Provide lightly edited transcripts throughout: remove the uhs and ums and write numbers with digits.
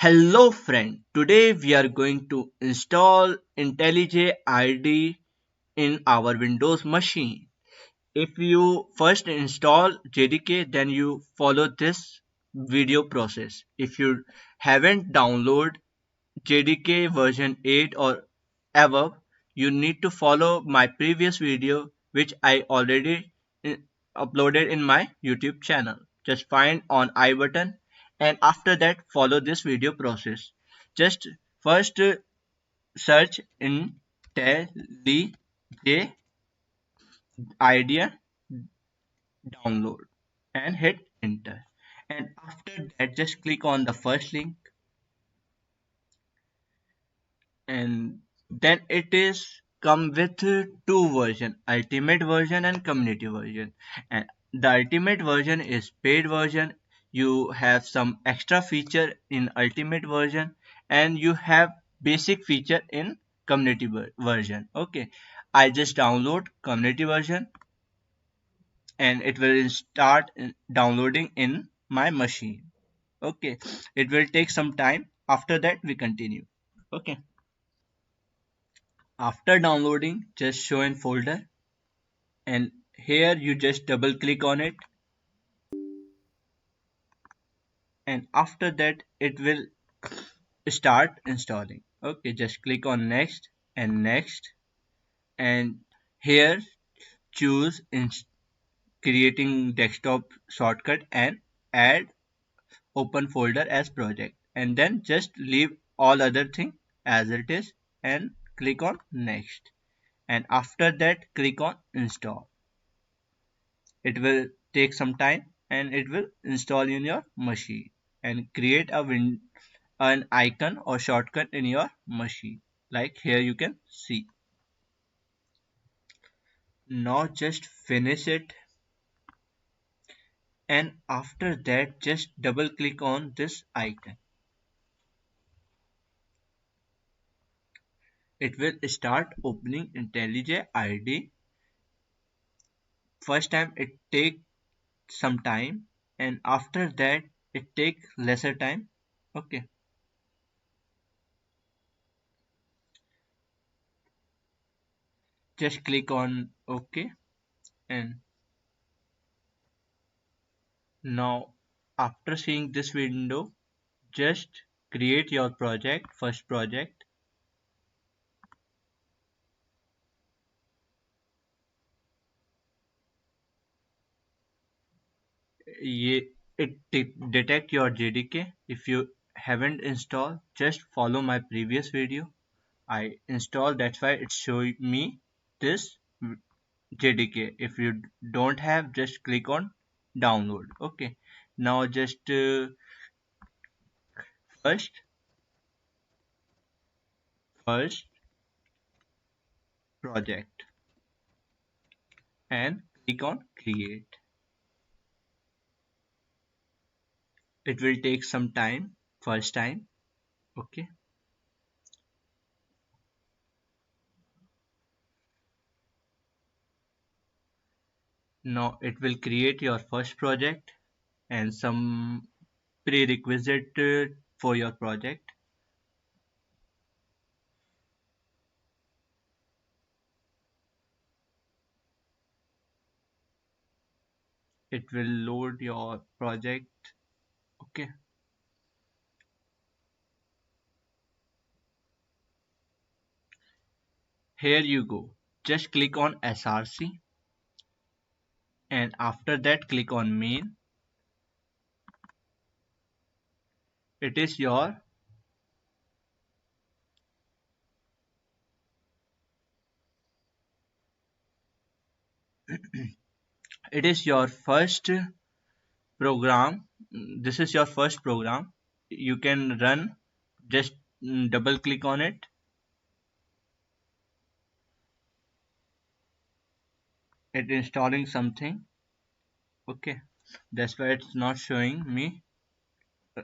Hello friend, today we are going to install intelliJ IDE in our Windows machine. If you first install JDK, then you follow this video process. If you haven't downloaded JDK version 8 or above, you need to follow my previous video which I already uploaded in my YouTube channel. Just find on I button and after that follow this video process. Just first search in IntelliJ idea download and hit enter. And after that just click on the first link and then it is come with two version, ultimate version and community version. And the ultimate version is paid version. You have some extra feature in ultimate version and you have basic feature in community version. Okay, I just download community version and it will start downloading in my machine. Okay, it will take some time. After that we continue. Okay, after downloading just show in folder and here you just double click on it and after that it will start installing. Okay, just click on next and next and here choose in creating desktop shortcut and add open folder as project and then just leave all other thing as it is and click on next and after that click on install. It will take some time and it will install in your machine and create an icon or shortcut in your machine like here you can see. Now just finish it and after that just double click on this icon. It will start opening IntelliJ IDE. First time it take some time and after that it take lesser time. Okay, just click on OK and now after seeing this window just create your project, first project. It detect your JDK. If you haven't installed, just follow my previous video. I installed, that's why it's showing me this JDK. If you don't have, just click on download. Okay, now just first first project and click on create. It will take some time first time. Okay, now it will create your first project and some prerequisite for your project. It will load your project. Okay, here you go. Just click on src and after that click on main. It is your it is your first program. This is your first program. You can run, just double click on it. It installing something. Okay, that's why it's not showing me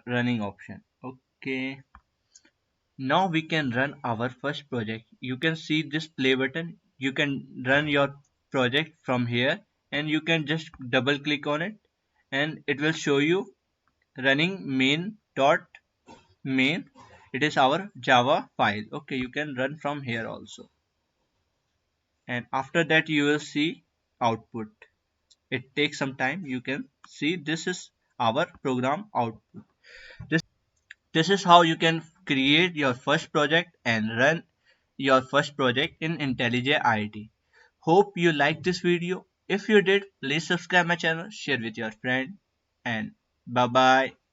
running option. Okay, now we can run our first project. You can see this play button. You can run your project from here and you can just double click on it and it will show you running main.py. main, it is our Java file. Okay, you can run from here also, and after that you will see output. It takes some time. You can see this is our program output. This is how you can create your first project and run your first project in intelliJ IT. Hope you liked this video. If you did, please subscribe my channel, share with your friend, and bye bye.